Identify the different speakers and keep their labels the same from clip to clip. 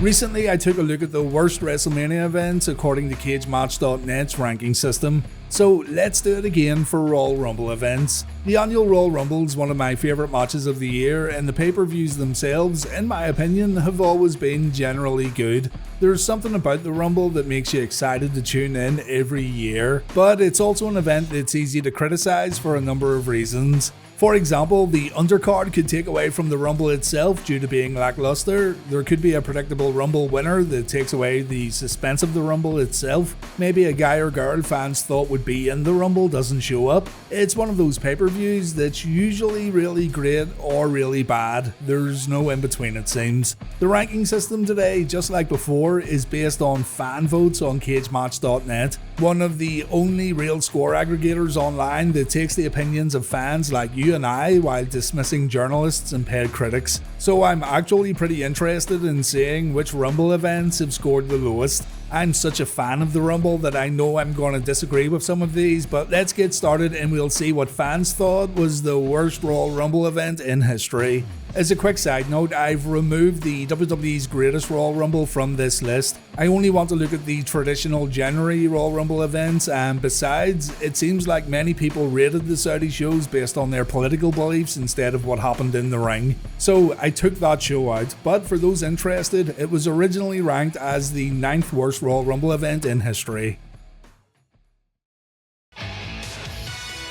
Speaker 1: Recently, I took a look at the worst WrestleMania events according to cagematch.net's ranking system, so let's do it again for Royal Rumble events. The annual Royal Rumble is one of my favourite matches of the year, and the pay-per-views themselves, in my opinion, have always been generally good. There's something about the Rumble that makes you excited to tune in every year, but it's also an event that's easy to criticise for a number of reasons. For example, the undercard could take away from the Rumble itself due to being lackluster. There could be a predictable Rumble winner that takes away the suspense of the Rumble itself. Maybe a guy or girl fans thought would be in the Rumble doesn't show up. It's one of those pay-per-views that's usually really great or really bad. There's no in between, it seems. The ranking system today, just like before, is based on fan votes on cagematch.net, one of the only real score aggregators online that takes the opinions of fans like you and I while dismissing journalists and paid critics. So I'm actually pretty interested in seeing which Rumble events have scored the lowest. I'm such a fan of the Rumble that I know I'm going to disagree with some of these, but let's get started and we'll see what fans thought was the worst Royal Rumble event in history. As a quick side note, I've removed the WWE's Greatest Royal Rumble from this list. I only want to look at the traditional January Royal Rumble events, and besides, it seems like many people rated the Saudi shows based on their political beliefs instead of what happened in the ring. So I took that show out, but for those interested, it was originally ranked as the 9th worst Royal Rumble event in history.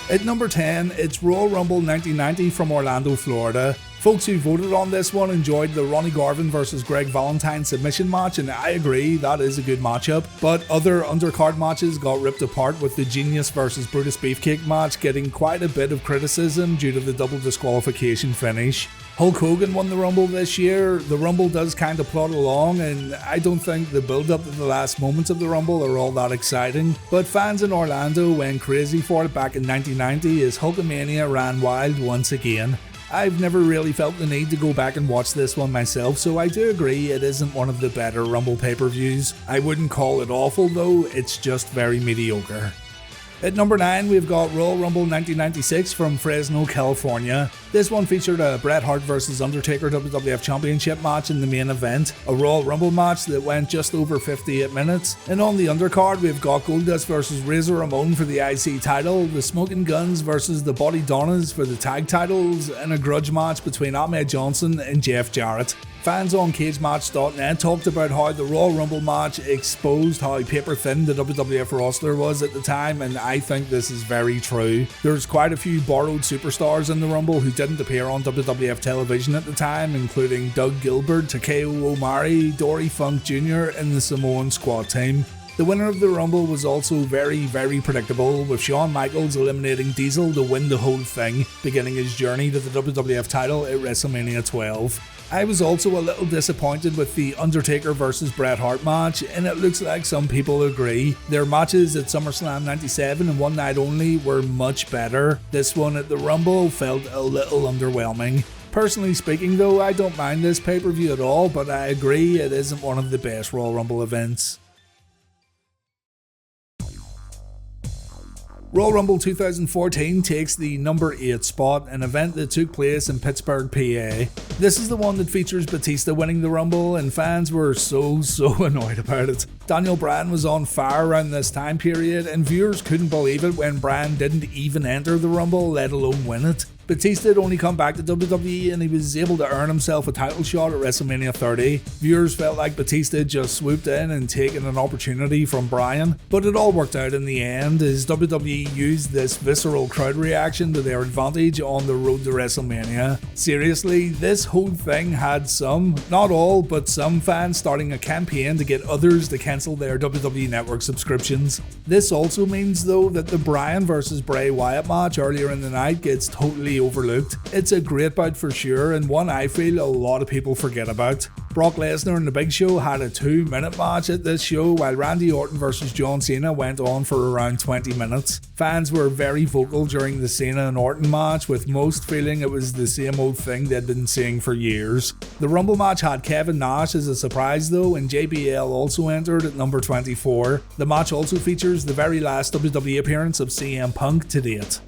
Speaker 1: At number 10, it's Royal Rumble 1990 from Orlando, Florida. Folks who voted on this one enjoyed the Ronnie Garvin vs Greg Valentine submission match, and I agree, that is a good matchup, but other undercard matches got ripped apart, with the Genius vs Brutus Beefcake match getting quite a bit of criticism due to the double disqualification finish. Hulk Hogan won the Rumble this year. The Rumble does kind of plod along, and I don't think the build-up to the last moments of the Rumble are all that exciting, but fans in Orlando went crazy for it back in 1990 as Hulkamania ran wild once again. I've never really felt the need to go back and watch this one myself, so I do agree it isn't one of the better Rumble pay-per-views. I wouldn't call it awful though, it's just very mediocre. At number 9, we've got Royal Rumble 1996 from Fresno, California. This one featured a Bret Hart vs Undertaker WWF Championship match in the main event, a Royal Rumble match that went just over 58 minutes. And on the undercard, we've got Goldust vs Razor Ramon for the IC title, the Smoking Guns vs the Body Donnas for the tag titles, and a grudge match between Ahmed Johnson and Jeff Jarrett. Fans on cagematch.net talked about how the Royal Rumble match exposed how paper-thin the WWF roster was at the time, and I think this is very true. There's quite a few borrowed superstars in the Rumble who didn't appear on WWF television at the time, including Doug Gilbert, Takeo Omari, Dory Funk Jr. and the Samoan Squad team. The winner of the Rumble was also very predictable, with Shawn Michaels eliminating Diesel to win the whole thing, beginning his journey to the WWF title at WrestleMania 12. I was also a little disappointed with the Undertaker vs Bret Hart match, and it looks like some people agree. Their matches at SummerSlam 97 and One Night Only were much better. This one at the Rumble felt a little underwhelming. Personally speaking though, I don't mind this pay-per-view at all, but I agree it isn't one of the best Royal Rumble events. Royal Rumble 2014 takes the number 8 spot, an event that took place in Pittsburgh, PA. This is the one that features Batista winning the Rumble, and fans were so annoyed about it. Daniel Bryan was on fire around this time period, and viewers couldn't believe it when Bryan didn't even enter the Rumble, let alone win it. Batista had only come back to WWE and he was able to earn himself a title shot at WrestleMania 30. Viewers felt like Batista just swooped in and taken an opportunity from Bryan, but it all worked out in the end as WWE used this visceral crowd reaction to their advantage on the road to WrestleMania. Seriously, this whole thing had some, not all, but some fans starting a campaign to get others to cancel their WWE Network subscriptions. This also means though that the Bryan vs Bray Wyatt match earlier in the night gets totally overlooked. It's a great bout for sure, and one I feel a lot of people forget about. Brock Lesnar and The Big Show had a 2-minute match at this show, while Randy Orton vs John Cena went on for around 20 minutes. Fans were very vocal during the Cena and Orton match, with most feeling it was the same old thing they'd been seeing for years. The Rumble match had Kevin Nash as a surprise though, and JBL also entered at number 24. The match also features the very last WWE appearance of CM Punk to date.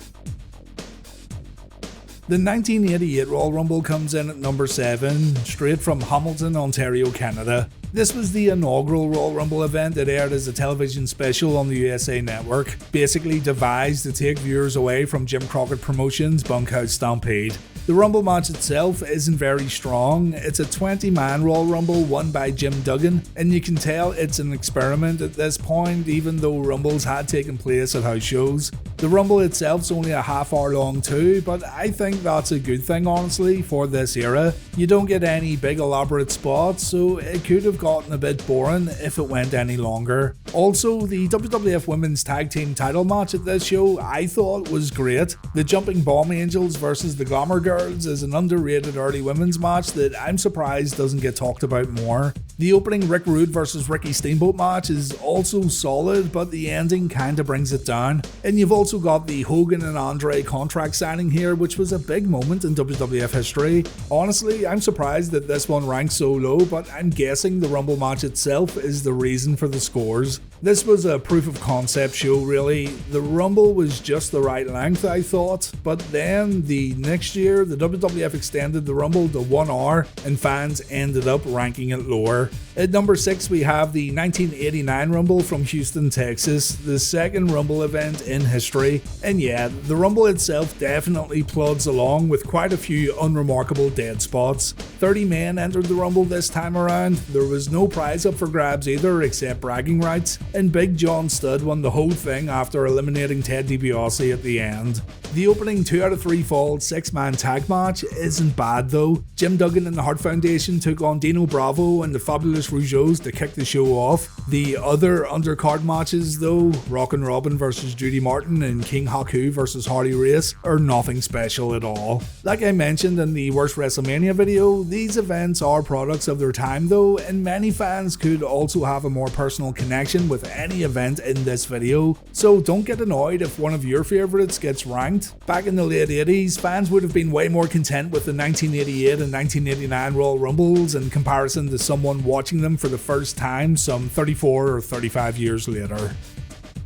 Speaker 1: The 1988 Royal Rumble comes in at number 7, straight from Hamilton, Ontario, Canada. This was the inaugural Royal Rumble event that aired as a television special on the USA Network, basically devised to take viewers away from Jim Crockett Promotions' Bunkhouse Stampede. The Rumble match itself isn't very strong. It's a 20-man Royal Rumble won by Jim Duggan, and you can tell it's an experiment at this point, even though Rumbles had taken place at house shows. The Rumble itself's only a half hour long too, but I think that's a good thing honestly for this era. You don't get any big elaborate spots, so it could have gotten a bit boring if it went any longer. Also, the WWF Women's Tag Team title match at this show I thought was great. The Jumping Bomb Angels versus the Glamour Girls is an underrated early women's match that I'm surprised doesn't get talked about more. The opening Rick Rude versus Ricky Steamboat match is also solid, but the ending kinda brings it down. And you've also got the Hogan and Andre contract signing here, which was a big moment in WWF history. Honestly, I'm surprised that this one ranks so low, but I'm guessing the Rumble match itself is the reason for the scores. This was a proof of concept show really. The Rumble was just the right length I thought, but then the next year the WWF extended the Rumble to 1 hour and fans ended up ranking it lower. At number 6 we have the 1989 Rumble from Houston, Texas, the second Rumble event in history. And yeah, the Rumble itself definitely plods along with quite a few unremarkable dead spots. 30 men entered the Rumble this time around. There was no prize up for grabs either except bragging rights, and Big John Studd won the whole thing after eliminating Ted DiBiase at the end. The opening 2 out of 3 fall 6-man tag match isn't bad though. Jim Duggan and the Hart Foundation took on Dino Bravo and the Fabulous Rougeaus to kick the show off. The other undercard matches though, Rockin' Robin versus Judy Martin and King Haku versus Harley Race, are nothing special at all. Like I mentioned in the worst WrestleMania video, these events are products of their time though, and many fans could also have a more personal connection with any event in this video, so don't get annoyed if one of your favourites gets ranked. Back in the late 80s, fans would have been way more content with the 1988 and 1989 Royal Rumbles in comparison to someone watching them for the first time some 34 or 35 years later.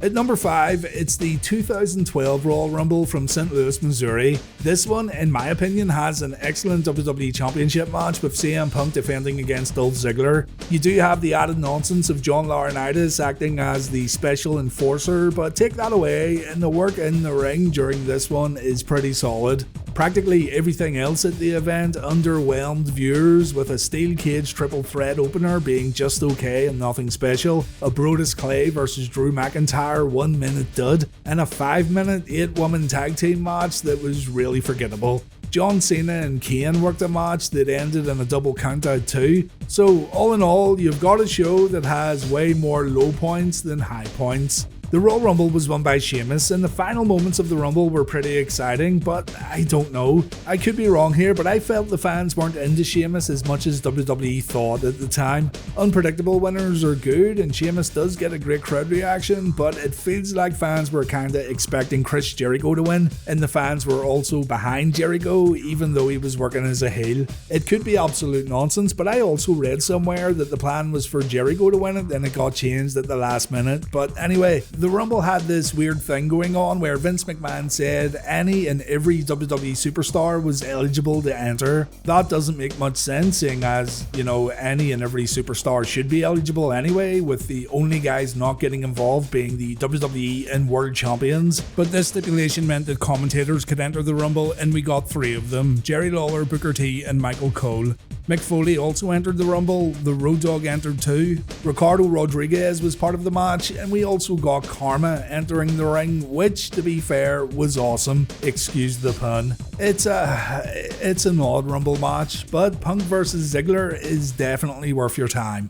Speaker 1: At number 5, it's the 2012 Royal Rumble from St. Louis, Missouri. This one, in my opinion, has an excellent WWE Championship match with CM Punk defending against Dolph Ziggler. You do have the added nonsense of John Laurinaitis acting as the special enforcer, but take that away and the work in the ring during this one is pretty solid. Practically everything else at the event underwhelmed viewers, with a steel cage triple threat opener being just okay and nothing special, a Brodus Clay versus Drew McIntyre 1 minute dud, and a 5-minute 8-woman tag team match that was really forgettable. John Cena and Kane worked a match that ended in a double countout too. So all in all, you've got a show that has way more low points than high points. The Royal Rumble was won by Sheamus, and the final moments of the Rumble were pretty exciting, but I don't know. I could be wrong here, but I felt the fans weren't into Sheamus as much as WWE thought at the time. Unpredictable winners are good, and Sheamus does get a great crowd reaction, but it feels like fans were kinda expecting Chris Jericho to win, and the fans were also behind Jericho, even though he was working as a heel. It could be absolute nonsense, but I also read somewhere that the plan was for Jericho to win it, and it got changed at the last minute. But anyway, the Rumble had this weird thing going on where Vince McMahon said any and every WWE superstar was eligible to enter. That doesn't make much sense, seeing as, any and every superstar should be eligible anyway, with the only guys not getting involved being the WWE and World Champions. But this stipulation meant that commentators could enter the Rumble, and we got 3 of them: Jerry Lawler, Booker T, and Michael Cole. Mick Foley also entered the Rumble, the Road Dogg entered too, Ricardo Rodriguez was part of the match, and we also got Karma entering the ring, which, to be fair, was awesome. Excuse the pun. It's an odd Rumble match, but Punk vs Ziggler is definitely worth your time.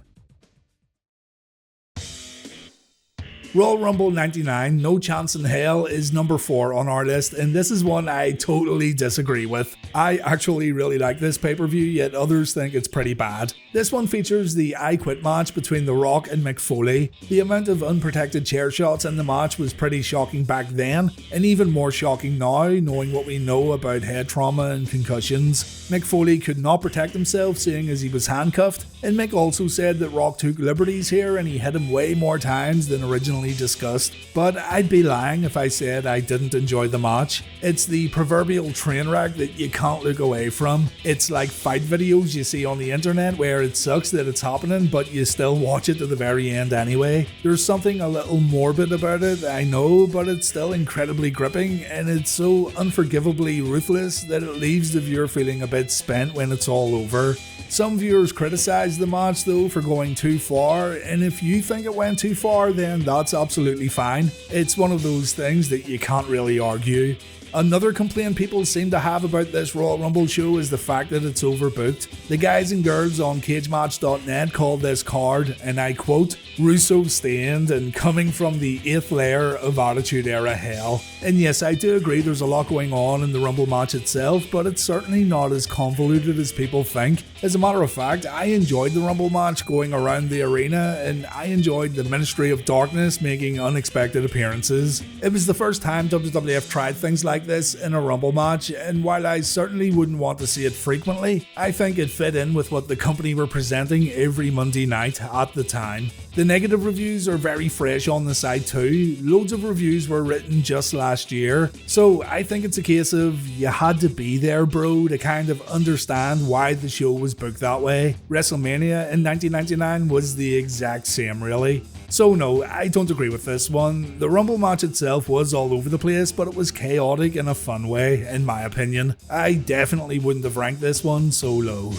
Speaker 1: Royal Rumble 99, No Chance in Hell, is number 4 on our list, and this is one I totally disagree with. I actually really like this pay-per-view, yet others think it's pretty bad. This one features the I Quit match between The Rock and Mick Foley. The amount of unprotected chair shots in the match was pretty shocking back then, and even more shocking now, knowing what we know about head trauma and concussions. Mick Foley could not protect himself, seeing as he was handcuffed, and Mick also said that Rock took liberties here and he hit him way more times than originally only discussed, but I'd be lying if I said I didn't enjoy the match. It's the proverbial train wreck that you can't look away from. It's like fight videos you see on the internet where it sucks that it's happening, but you still watch it to the very end anyway. There's something a little morbid about it, I know, but it's still incredibly gripping, and it's so unforgivably ruthless that it leaves the viewer feeling a bit spent when it's all over. Some viewers criticise the match though for going too far, and if you think it went too far, then that's absolutely fine. It's one of those things that you can't really argue. Another complaint people seem to have about this Royal Rumble show is the fact that it's overbooked. The guys and girls on cagematch.net called this card, and I quote, Russo stained and coming from the 8th layer of Attitude Era hell. And yes, I do agree there's a lot going on in the Rumble match itself, but it's certainly not as convoluted as people think. As a matter of fact, I enjoyed the Rumble match going around the arena, and I enjoyed the Ministry of Darkness making unexpected appearances. It was the first time WWF tried things like this in a Rumble match, and while I certainly wouldn't want to see it frequently, I think it fit in with what the company were presenting every Monday night at the time. The negative reviews are very fresh on the site too. Loads of reviews were written just last year, so I think it's a case of you had to be there, bro, to kind of understand why the show was booked that way. WrestleMania in 1999 was the exact same, really. So no, I don't agree with this one. The Rumble match itself was all over the place, but it was chaotic in a fun way, in my opinion. I definitely wouldn't have ranked this one so low.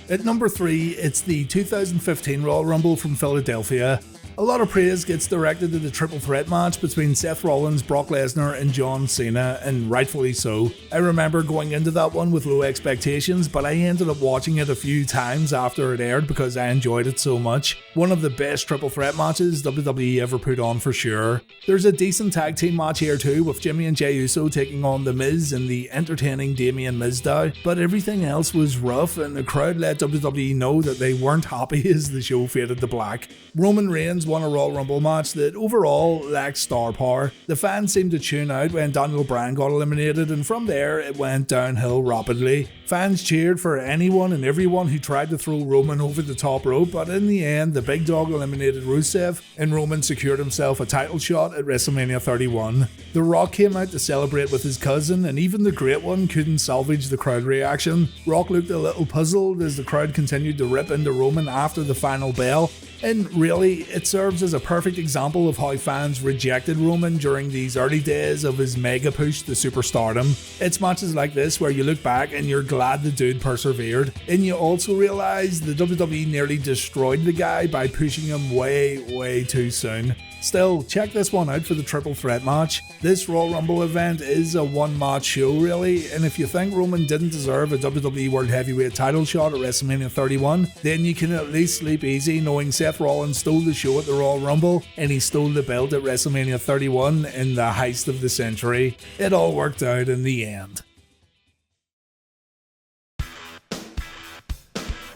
Speaker 1: At number 3, it's the 2015 Royal Rumble from Philadelphia. A lot of praise gets directed to the triple threat match between Seth Rollins, Brock Lesnar and John Cena, and rightfully so. I remember going into that one with low expectations, but I ended up watching it a few times after it aired because I enjoyed it so much. One of the best triple threat matches WWE ever put on for sure. There's a decent tag team match here too, with Jimmy and Jey Uso taking on The Miz and the entertaining Damien Mizdow, but everything else was rough and the crowd let WWE know that they weren't happy as the show faded to black. Roman Reigns won a Royal Rumble match that overall lacked star power. The fans seemed to tune out when Daniel Bryan got eliminated, and from there it went downhill rapidly. Fans cheered for anyone and everyone who tried to throw Roman over the top rope, but in the end the big dog eliminated Rusev and Roman secured himself a title shot at WrestleMania 31. The Rock came out to celebrate with his cousin, and even the Great One couldn't salvage the crowd reaction. Rock looked a little puzzled as the crowd continued to rip into Roman after the final bell. And really, it serves as a perfect example of how fans rejected Roman during these early days of his mega push to superstardom. It's matches like this where you look back and you're glad the dude persevered, and you also realise the WWE nearly destroyed the guy by pushing him way too soon. Still, check this one out for the triple threat match. This Royal Rumble event is a one-match show really, and if you think Roman didn't deserve a WWE World Heavyweight title shot at WrestleMania 31, then you can at least sleep easy knowing Seth Rollins stole the show at the Royal Rumble, and he stole the belt at WrestleMania 31 in the heist of the century. It all worked out in the end.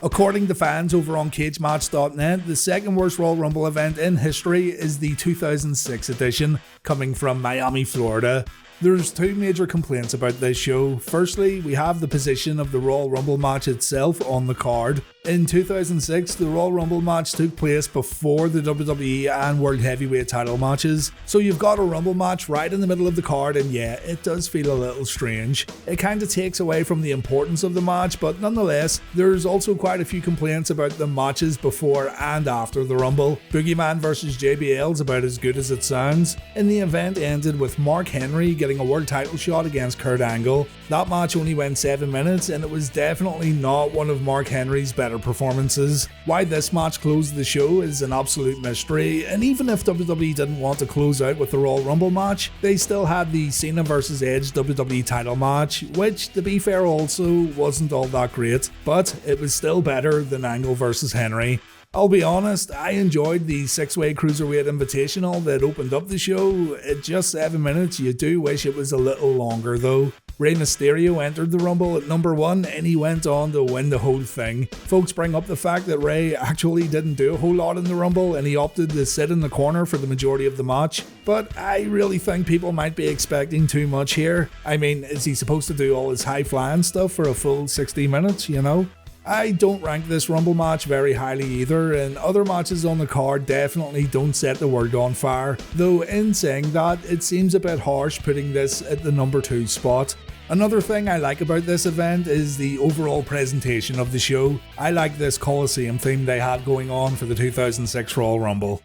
Speaker 1: According to fans over on cagematch.net, the second worst Royal Rumble event in history is the 2006 edition, coming from Miami, Florida. There's two major complaints about this show. Firstly, we have the position of the Royal Rumble match itself on the card. In 2006, the Royal Rumble match took place before the WWE and World Heavyweight title matches, so you've got a Rumble match right in the middle of the card, and yeah, it does feel a little strange. It kinda takes away from the importance of the match, but nonetheless, there's also quite a few complaints about the matches before and after the Rumble. Boogeyman vs JBL's about as good as it sounds, and the event ended with Mark Henry getting a world title shot against Kurt Angle. That match only went 7 minutes, and it was definitely not one of Mark Henry's better performances. Why this match closed the show is an absolute mystery, and even if WWE didn't want to close out with the Royal Rumble match, they still had the Cena vs Edge WWE title match, which to be fair also wasn't all that great, but it was still better than Angle vs Henry. I'll be honest, I enjoyed the 6-way Cruiserweight Invitational that opened up the show. At just 7 minutes, you do wish it was a little longer though. Rey Mysterio entered the Rumble at number 1 and he went on to win the whole thing. Folks bring up the fact that Rey actually didn't do a whole lot in the Rumble and he opted to sit in the corner for the majority of the match, but I really think people might be expecting too much here. I mean, is he supposed to do all his high flying stuff for a full 60 minutes, you know? I don't rank this Rumble match very highly either, and other matches on the card definitely don't set the world on fire, though in saying that, it seems a bit harsh putting this at the number 2 spot. Another thing I like about this event is the overall presentation of the show. I like this Coliseum theme they had going on for the 2006 Royal Rumble.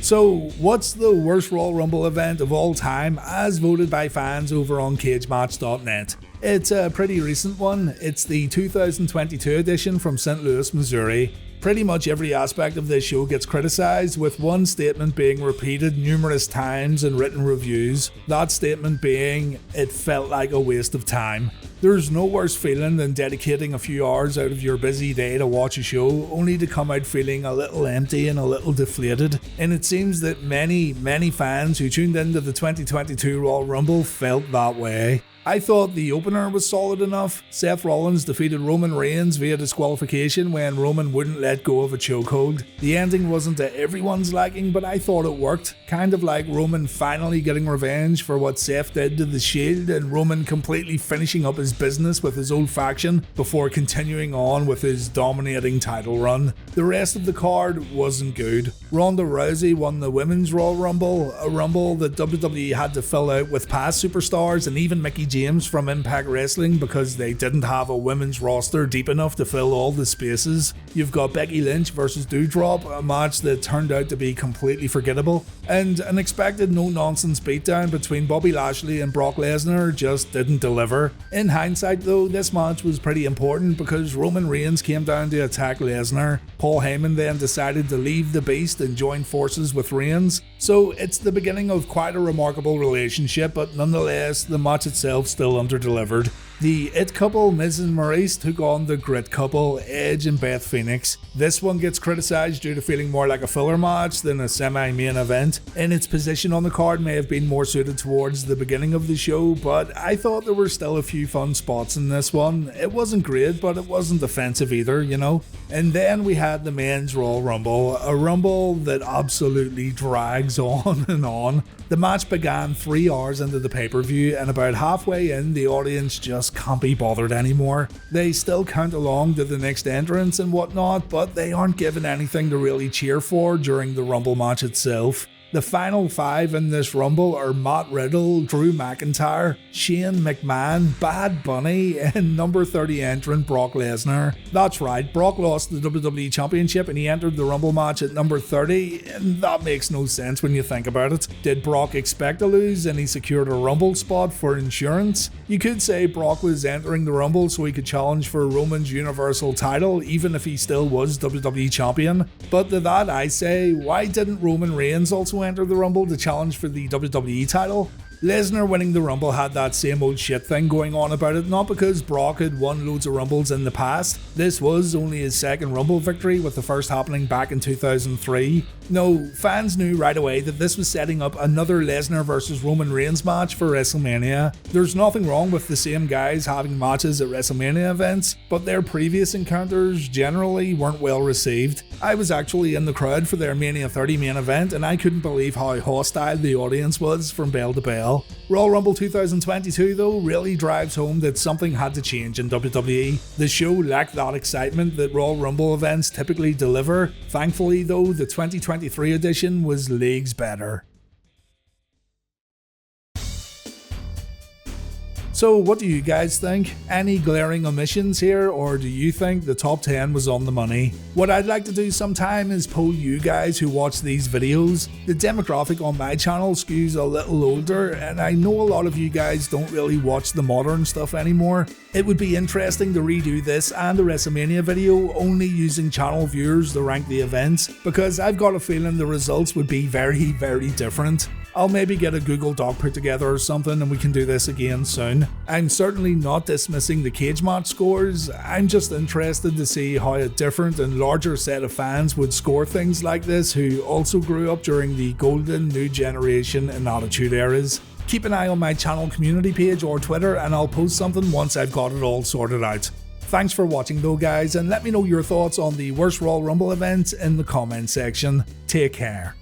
Speaker 1: So, what's the worst Royal Rumble event of all time as voted by fans over on cagematch.net? It's a pretty recent one. It's the 2022 edition from St. Louis, Missouri. Pretty much every aspect of this show gets criticised, with one statement being repeated numerous times in written reviews. That statement being, it felt like a waste of time. There's no worse feeling than dedicating a few hours out of your busy day to watch a show, only to come out feeling a little empty and a little deflated. And it seems that many fans who tuned into the 2022 Royal Rumble felt that way. I thought the opener was solid enough. Seth Rollins defeated Roman Reigns via disqualification when Roman wouldn't let go of a chokehold. The ending wasn't to everyone's liking, but I thought it worked. Kind of like Roman finally getting revenge for what Seth did to the Shield, and Roman completely finishing up his business with his old faction before continuing on with his dominating title run. The rest of the card wasn't good. Ronda Rousey won the Women's Royal Rumble, a rumble that WWE had to fill out with past superstars and even Mickie James from Impact Wrestling because they didn't have a women's roster deep enough to fill all the spaces. You've got Becky Lynch versus Doudrop, a match that turned out to be completely forgettable, and an expected no-nonsense beatdown between Bobby Lashley and Brock Lesnar just didn't deliver. In hindsight though, this match was pretty important because Roman Reigns came down to attack Lesnar. Paul Heyman then decided to leave the beast and join forces with Reigns, so it's the beginning of quite a remarkable relationship, but nonetheless, the match itself still underdelivered. The It couple, Miz and Maurice, took on the Grit couple, Edge and Beth Phoenix. This one gets criticised due to feeling more like a filler match than a semi-main event, and its position on the card may have been more suited towards the beginning of the show, but I thought there were still a few fun spots in this one. It wasn't great, but it wasn't offensive either, you know? And then we had the Men's Royal Rumble, a rumble that absolutely drags on and on. The match began 3 hours into the pay-per-view, and about halfway in, the audience just can't be bothered anymore. They still count along to the next entrance and whatnot, but they aren't given anything to really cheer for during the Rumble match itself. The final 5 in this Rumble are Matt Riddle, Drew McIntyre, Shane McMahon, Bad Bunny, and number 30 entrant Brock Lesnar. That's right, Brock lost the WWE Championship and he entered the Rumble match at number 30, and that makes no sense when you think about it. Did Brock expect to lose and he secured a Rumble spot for insurance? You could say Brock was entering the Rumble so he could challenge for Roman's Universal title even if he still was WWE Champion. But to that I say, why didn't Roman Reigns also enter the Rumble to challenge for the WWE title? Lesnar winning the Rumble had that same old shit thing going on about it, not because Brock had won loads of Rumbles in the past. This was only his second Rumble victory, with the first happening back in 2003. No, fans knew right away that this was setting up another Lesnar versus Roman Reigns match for WrestleMania. There's nothing wrong with the same guys having matches at WrestleMania events, but their previous encounters generally weren't well received. I was actually in the crowd for their Mania 30 main event, and I couldn't believe how hostile the audience was from bell to bell. Royal Rumble 2022 though really drives home that something had to change in WWE. The show lacked that excitement that Royal Rumble events typically deliver. Thankfully though, the 2023 edition was leagues better. So what do you guys think? Any glaring omissions here, or do you think the top 10 was on the money? What I'd like to do sometime is poll you guys who watch these videos. The demographic on my channel skews a little older, and I know a lot of you guys don't really watch the modern stuff anymore. It would be interesting to redo this and the WrestleMania video only using channel viewers to rank the events, because I've got a feeling the results would be very different. I'll maybe get a Google Doc put together or something and we can do this again soon. I'm certainly not dismissing the cage match scores, I'm just interested to see how a different and larger set of fans would score things like this who also grew up during the golden new generation and attitude eras. Keep an eye on my channel community page or Twitter and I'll post something once I've got it all sorted out. Thanks for watching though guys, and let me know your thoughts on the worst Royal Rumble events in the comment section. Take care.